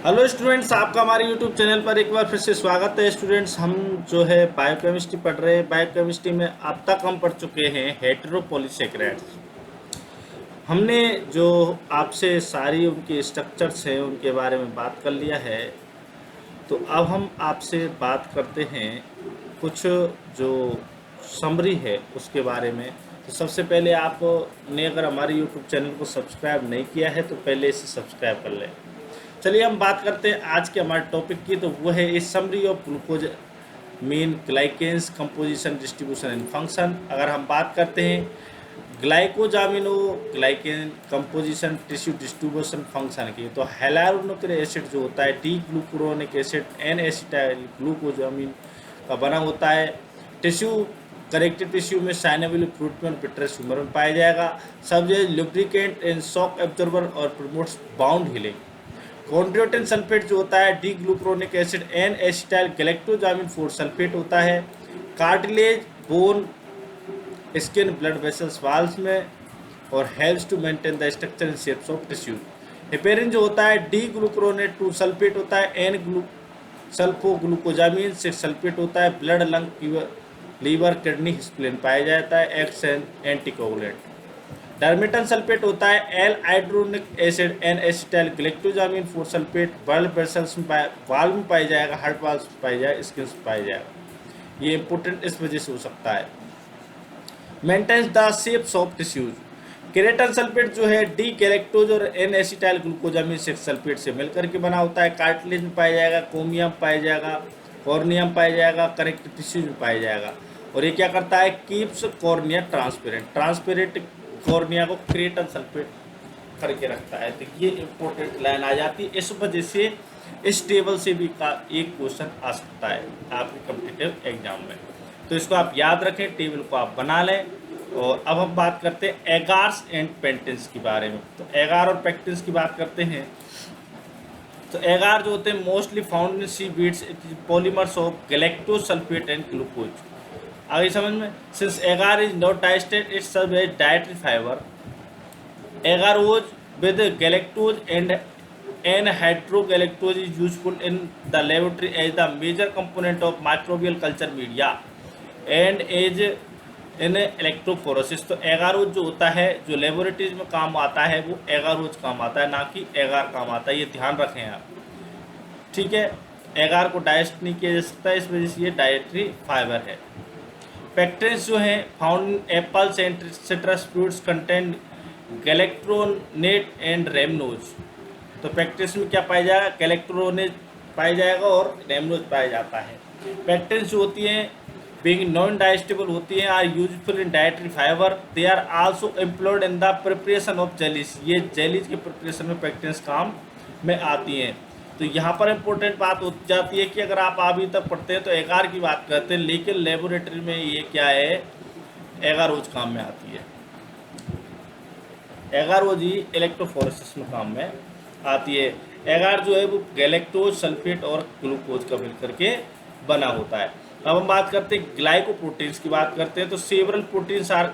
Hello students, आपका हमारे YouTube channel पर एक बार फिर से स्वागत है। स्टूडेंट्स, हम जो है बायोकेमिस्ट्री पढ़ रहे हैं। बायोकेमिस्ट्री में अब तक हम पढ़ चुके हैं हेटेरोपॉलीसेकेराइड्स। हमने जो आपसे सारी उनके स्ट्रक्चर्स हैं उनके बारे में बात कर लिया है। तो अब हम आपसे बात करते हैं कुछ जो समरी है उसके बारे में। तो सबसे पहले आपने अगर हमारे यूट्यूब चैनल को सब्सक्राइब नहीं किया है तो पहले इसे सब्सक्राइब कर लें। चलिए हम बात करते हैं आज के हमारे टॉपिक की। तो वो है A summary of glucose mean glycans composition distribution and function. अगर हम बात करते हैं glycosamino glycan composition tissue distribution function की, तो हेलारोनिक एसिड जो होता है D glucuronic acid N acetyl glucosamine का बना होता है। टिश्यू करेक्टिव टिश्यू में साइनोवियल फ्रूट में पिट्रस ह्यूमर में पाया जाएगा। सब लुब्रिकेंट एंड शॉक एब्जॉर्बर और promotes wound healing. Chondroitin sulphate जो होता है D glucuronic acid N acetyl galactosamine 4 sulphate होता है। Cartilage bone skin blood vessels walls में और helps to maintain the structure and shapes of tissue. Heparin जो होता है डी ग्लूकुरोनेट 2 सल्फेट होता है। एन सल्फोग्लूकोजामिन 6 सल्फेट होता है। Blood lung liver kidney spleen पाया जाता है। X anticoagulant. डर्मेटन सल्फेट होता है L iduronic acid N acetyl galactosamine 4 sulphate blood vessels में वाल्व में पाया जाएगा, हार्ट वाल्व में पाया जाएगा, स्किन में पाया जाएगा। ये इंपॉर्टेंट इस वजह से हो सकता है। Maintains the shapes of tissues. Keratan sulphate जो है डी गैलेक्टोज और एन एसिटाइल ग्लूकोजामिन 6 सल्फेट से मिलकर के बना होता है। कार्टिलेज में पाया जाएगा, कोमियम पाया जाएगा, कॉर्नियम पाया जाएगा, करेक्टिव टिश्यूज में पाया जाएगा। और ये क्या करता है, कीप्स कॉर्निया ट्रांसपेरेंट कॉर्निया को क्रेटन सल्फेट करके रखता है। तो ये इंपॉर्टेंट लाइन आ जाती है। इस वजह से इस टेबल से भी का एक क्वेश्चन आ सकता है आपके कॉम्पिटिटिव एग्जाम में। तो इसको आप याद रखें, टेबल को आप बना लें। और अब हम बात करते हैं एगार्स एंड पेक्टिन्स के बारे में। तो एगार और पेक्टिन्स की बात करते हैं। तो एगार जो होते हैं mostly found in seaweeds polymers of galactose sulphate and glucose. आगे समझ में, since agar is not digested it serve as dietary fibre. Agarose with galactose and hydrogalactose is useful in the laboratory as the major component of microbial culture media and as in electrophoresis. तो agarose जो होता है जो laboratories में काम आता है वो एगारोज काम आता है, ना कि एगार काम आता है। ये ध्यान रखें आप, ठीक है। एगार को डाइजेस्ट नहीं किया जा सकता, इस वजह से ये डाइटरी फाइबर है। पेक्टिन्स जो हैं found apples and citrus fruits contain galacturonate and rhamnose. तो पेक्टिन्स में क्या पाया जाएगा, गैलेक्ट्रोनेट पाया जाएगा और रेमनोज पाया जाता है। पेक्टिन्स जो होती हैं बीइंग नॉन डाइजेस्टेबल होती हैं, are useful in dietary fibre. They are also employed in the preparation of jellies. ये जेलीज के प्रिपरेशन में पेक्टिन्स काम में आती हैं। तो यहाँ पर इम्पोर्टेंट बात हो जाती है कि अगर आप अभी तक पढ़ते हैं तो एगार की बात करते हैं, लेकिन लेबोरेटरी में ये क्या है, एगारोज काम में आती है। एगारोज ही इलेक्ट्रोफोरेसिस में काम में आती है। एगार जो है वो गैलेक्टोज सल्फेट और ग्लूकोज का मिलकर के बना होता है। अब हम बात करते हैं ग्लाइकोप्रोटीन्स की बात करते हैं। तो several proteins are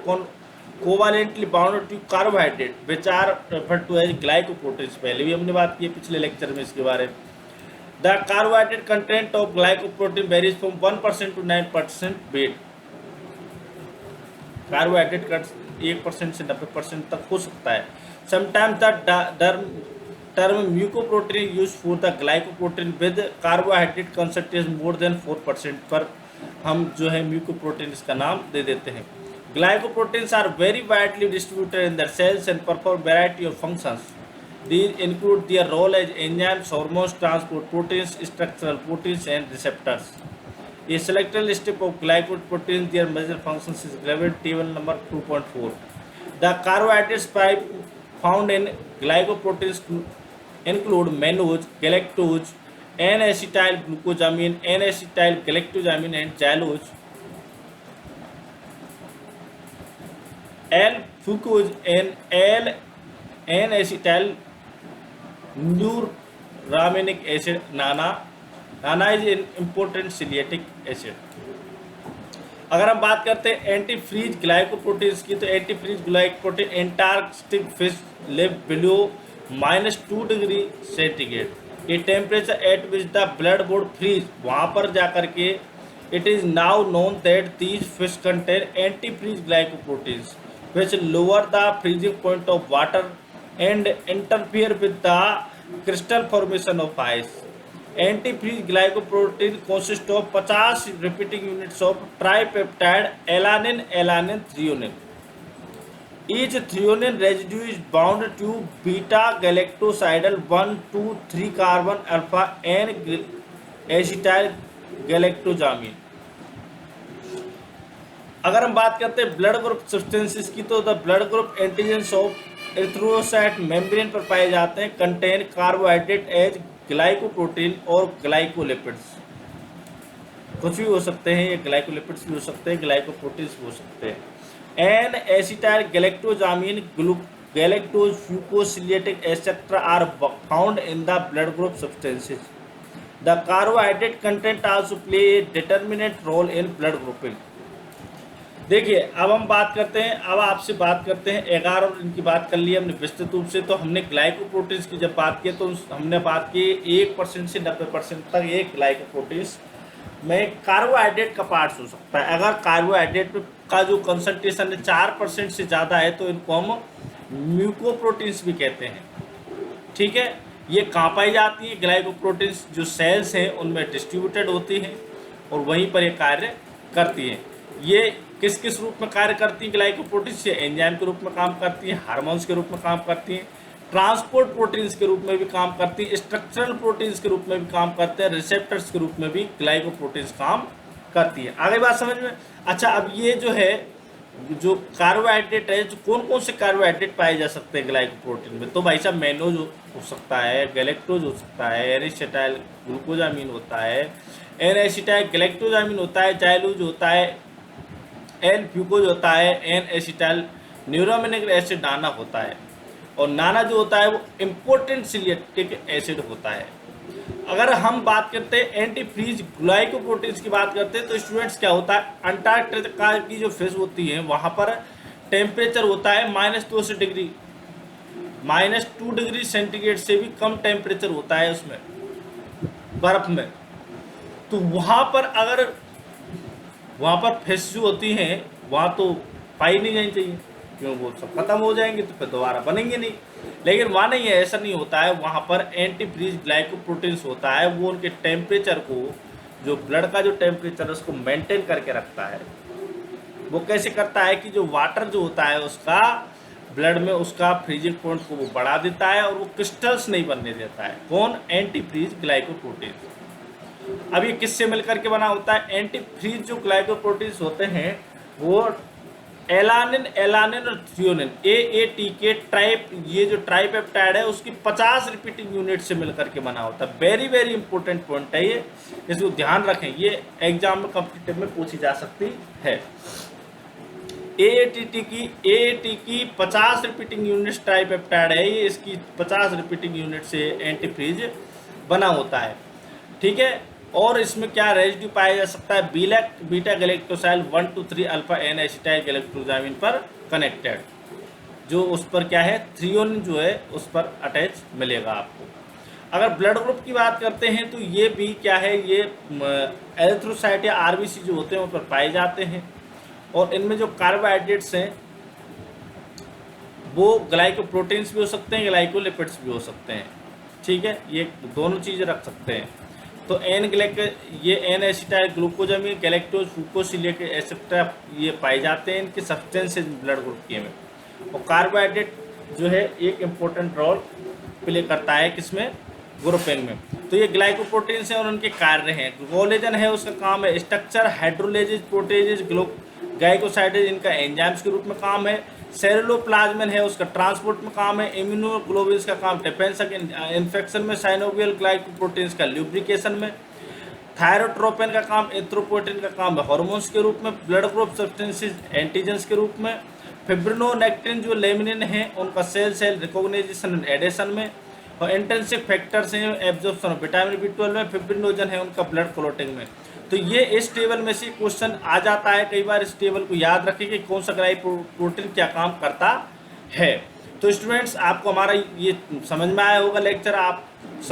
covalently bounded to carbohydrate which are referred to as glycoproteins. पहले भी हमने बात की है पिछले लेक्चर में इसके बारे में। The carbohydrate content of glycoprotein varies from 1% to 9% weight. Carbohydrate का 1% से 90% तक हो सकता है। Sometimes the term mucoprotein use for the glycoprotein with carbohydrate concentration more than 4% पर हम जो है म्यूकोप्रोटीन इसका नाम दे देते हैं। Glycoproteins are very widely distributed in their cells and perform variety of functions. These include their role as enzymes, hormones, transport proteins, structural proteins, and receptors. A selected list of glycoproteins, their major functions is given table number 2.4. The carbohydrates found in glycoproteins include mannose, galactose, N-acetyl glucosamine, N-acetyl galactosamine, and xylose. L-fucose and L-N-acetyl nuraminic acid. Nana is an important ciliatic acid. अगर हम बात करते हैं anti freeze glycoproteins की, तो antifreeze glycoprotein Antarctic fish live below -2 degree centigrade. A temperature at which the blood would freeze, वहाँ पर जाकर के it is now known that these fish contain antifreeze glycoproteins which lower the freezing point of water and interfere with the crystal formation of ice. Antifreeze glycoprotein consist of 50 repeating units of tripeptide alanine alanine threonine. Each threonine residue is bound to beta galactosidal 1 2 3 carbon alpha n acetyl galactosamine। अगर हम बात करते हैं blood group substances की, तो the blood group antigens of erythrocyte membrane पर पाए जाते हैं, कंटेन कार्बोहाइड्रेट एज ग्लाइकोप्रोटीन और ग्लाइकोलिपिड्स। कुछ भी हो सकते हैं, ये ग्लाइकोलिपिड्स भी हो सकते हैं, ग्लाइकोप्रोटीन्स भी हो सकते हैं। N acetyl galactosamine galactose fucosylated etcetera are found in the blood group substances. The carbohydrate content also play a determinant role in blood grouping. देखिए, अब हम बात करते हैं, अब आपसे बात करते हैं एगार और इनकी बात कर ली हमने विस्तृत रूप से। तो हमने ग्लाइकोप्रोटीन्स की जब बात की तो हमने बात की 1% से 90% तक ये ग्लाइकोप्रोटीन्स में कार्बोहाइड्रेट का पार्ट्स हो सकता है। अगर कार्बोहाइड्रेट का जो कंसंट्रेशन है 4% से ज़्यादा है तो इनको हम म्यूकोप्रोटीन्स भी कहते हैं। ठीक है, ये कहाँ पाई जाती है? ग्लाइकोप्रोटीन्स जो सेल्स हैं उनमें डिस्ट्रीब्यूटेड होती हैं और वहीं पर ये कार्य करती हैं। ये किस किस रूप में कार्य करती हैं ग्लाइकोप्रोटीन्स? ये एंजाइम के रूप में काम करती हैं, हार्मोन्स के रूप में काम करती हैं, ट्रांसपोर्ट प्रोटीन्स के रूप में भी काम करती हैं, स्ट्रक्चरल प्रोटीन्स के रूप में भी काम करते हैं, रिसेप्टर्स के रूप में भी ग्लाइकोप्रोटीन्स काम करती है। आगे बात समझ में? अच्छा, अब ये जो है जो कार्बोहाइड्रेट है, जो कौन कौन से कार्बोहाइड्रेट पाए जा सकते हैं ग्लाइकोप्रोटीन में? तो भाई साहब मैनोज हो सकता है, गैलेक्टोज हो सकता है, एन एसिटाइल ग्लूकोजामिन होता है, एन एसिटाइल गैलेक्टोजामिन होता है, जाइलूज होता है, एन फ्यूकोज होता है, एन एसिटाइल न्यूरोमिनिक एसिड नाना होता है, और नाना जो होता है वो इम्पोर्टेंट सिलिएटिक एसिड होता है। अगर हम बात करते हैं एंटी फ्रीज ग्लाइकोप्रोटीन्स की बात करते हैं तो स्टूडेंट्स क्या होता है, अंटार्कटिका की जो फिश होती है वहाँ पर टेम्परेचर होता है -2 डिग्री, -2 डिग्री सेंटीग्रेड से भी कम टेम्परेचर होता है उसमें बर्फ में। तो वहाँ पर अगर वहाँ पर फिश जो होती हैं वहाँ तो पाई नहीं जानी चाहिए, क्यों? वो सब खत्म हो जाएंगे तो फिर दोबारा बनेंगे नहीं। लेकिन वहाँ नहीं है, ऐसा नहीं होता है। वहाँ पर एंटी फ्रीज ग्लाइकोप्रोटीन्स होता है, वो उनके टेम्परेचर को, जो ब्लड का जो टेम्परेचर है उसको मेंटेन करके रखता है। वो कैसे करता है कि जो वाटर जो होता है उसका ब्लड में उसका फ्रीजिंग पॉइंट को वो बढ़ा देता है और वो क्रिस्टल्स नहीं बनने देता है। कौन? Antifreeze glycoproteins. अब ये किससे मिलकर के बना होता है? एंटी फ्रीज जो ग्लाइकोप्रोटीन्स होते हैं वो एलानिन और थ्रियोनिन AATK ट्राइप, ये जो ट्राइपेप्टाइड है उसकी 50 रिपीटिंग यूनिट से मिलकर के बना होता है। वेरी वेरी इंपॉर्टेंट पॉइंट है ये, इसको ध्यान रखें, ये एग्जाम में कॉम्पिटिटिव में पूछी जा सकती है। AAT की 50 रिपीटिंग यूनिट ट्राइपेप्टाइड है ये, इसकी 50 रिपीटिंग यूनिट से एंटी फ्रीज बना होता है। ठीक है, और इसमें क्या रेजिड्यू पाया जा सकता है? Beta galactosyl 1 to 3 alpha N acetyl galactosamine पर कनेक्टेड, जो उस पर क्या है, थ्रियोनिन जो है उस पर अटैच मिलेगा आपको। अगर ब्लड ग्रुप की बात करते हैं तो ये भी क्या है, ये एरिथ्रोसाइट या आरबीसी जो होते हैं उन पर पाए जाते हैं, और इनमें जो कार्बोहाइड्रेट्स हैं वो ग्लाइकोप्रोटीन्स भी हो सकते हैं, ग्लाइकोलिपिड्स भी हो सकते हैं। ठीक है, ये दोनों चीज़ें रख सकते हैं। तो ये N acetyl glucosamine galactose फ्यूकोसिलेट etcetera ये पाए जाते हैं इनके सब्सटेंसेज ब्लड ग्रुप के में। और कार्बोहाइड्रेट जो है एक इम्पोर्टेंट रोल प्ले करता है किसमें? ग्रुपिंग में। तो ये ग्लाइकोप्रोटीन्स हैं और उनके कार्य हैं। ग्लूकोलेजन है उसका काम है स्ट्रक्चर, हाइड्रोलेजेज, प्रोटेजेज, ग्लाइकोसाइडेज इनका एंजाइम्स के रूप में काम है। सेलुलोप्लाज्मिन है उसका ट्रांसपोर्ट में काम है। इम्यूनोग्लोबिन्स का काम डिफेंस इन्फेक्शन में। साइनोवियल ग्लाइकोप्रोटीन्स का ल्यूब्रिकेशन में। थायरोट्रोपिन का काम, एथ्रोपोइटिन का काम है हार्मोन्स के रूप में। ब्लड ग्रुप सब्सटेंसेस एंटीजेंस के रूप में। फिब्रिनोनेक्टिन जो लेमिनिन है उनका सेल रिकॉग्नाइजेशन एडेशन में। और इंटेंसिव फैक्टर्स हैं एब्जॉर्प्शन ऑफ विटामिन B12 में। फिब्रिनोजन है उनका ब्लड क्लॉटिंग में। तो ये इस टेबल में से क्वेश्चन आ जाता है कई बार। इस टेबल को याद रखें कि कौन सा ग्लाइकोप्रोटीन क्या काम करता है। तो स्टूडेंट्स आपको हमारा ये समझ में आया होगा लेक्चर। आप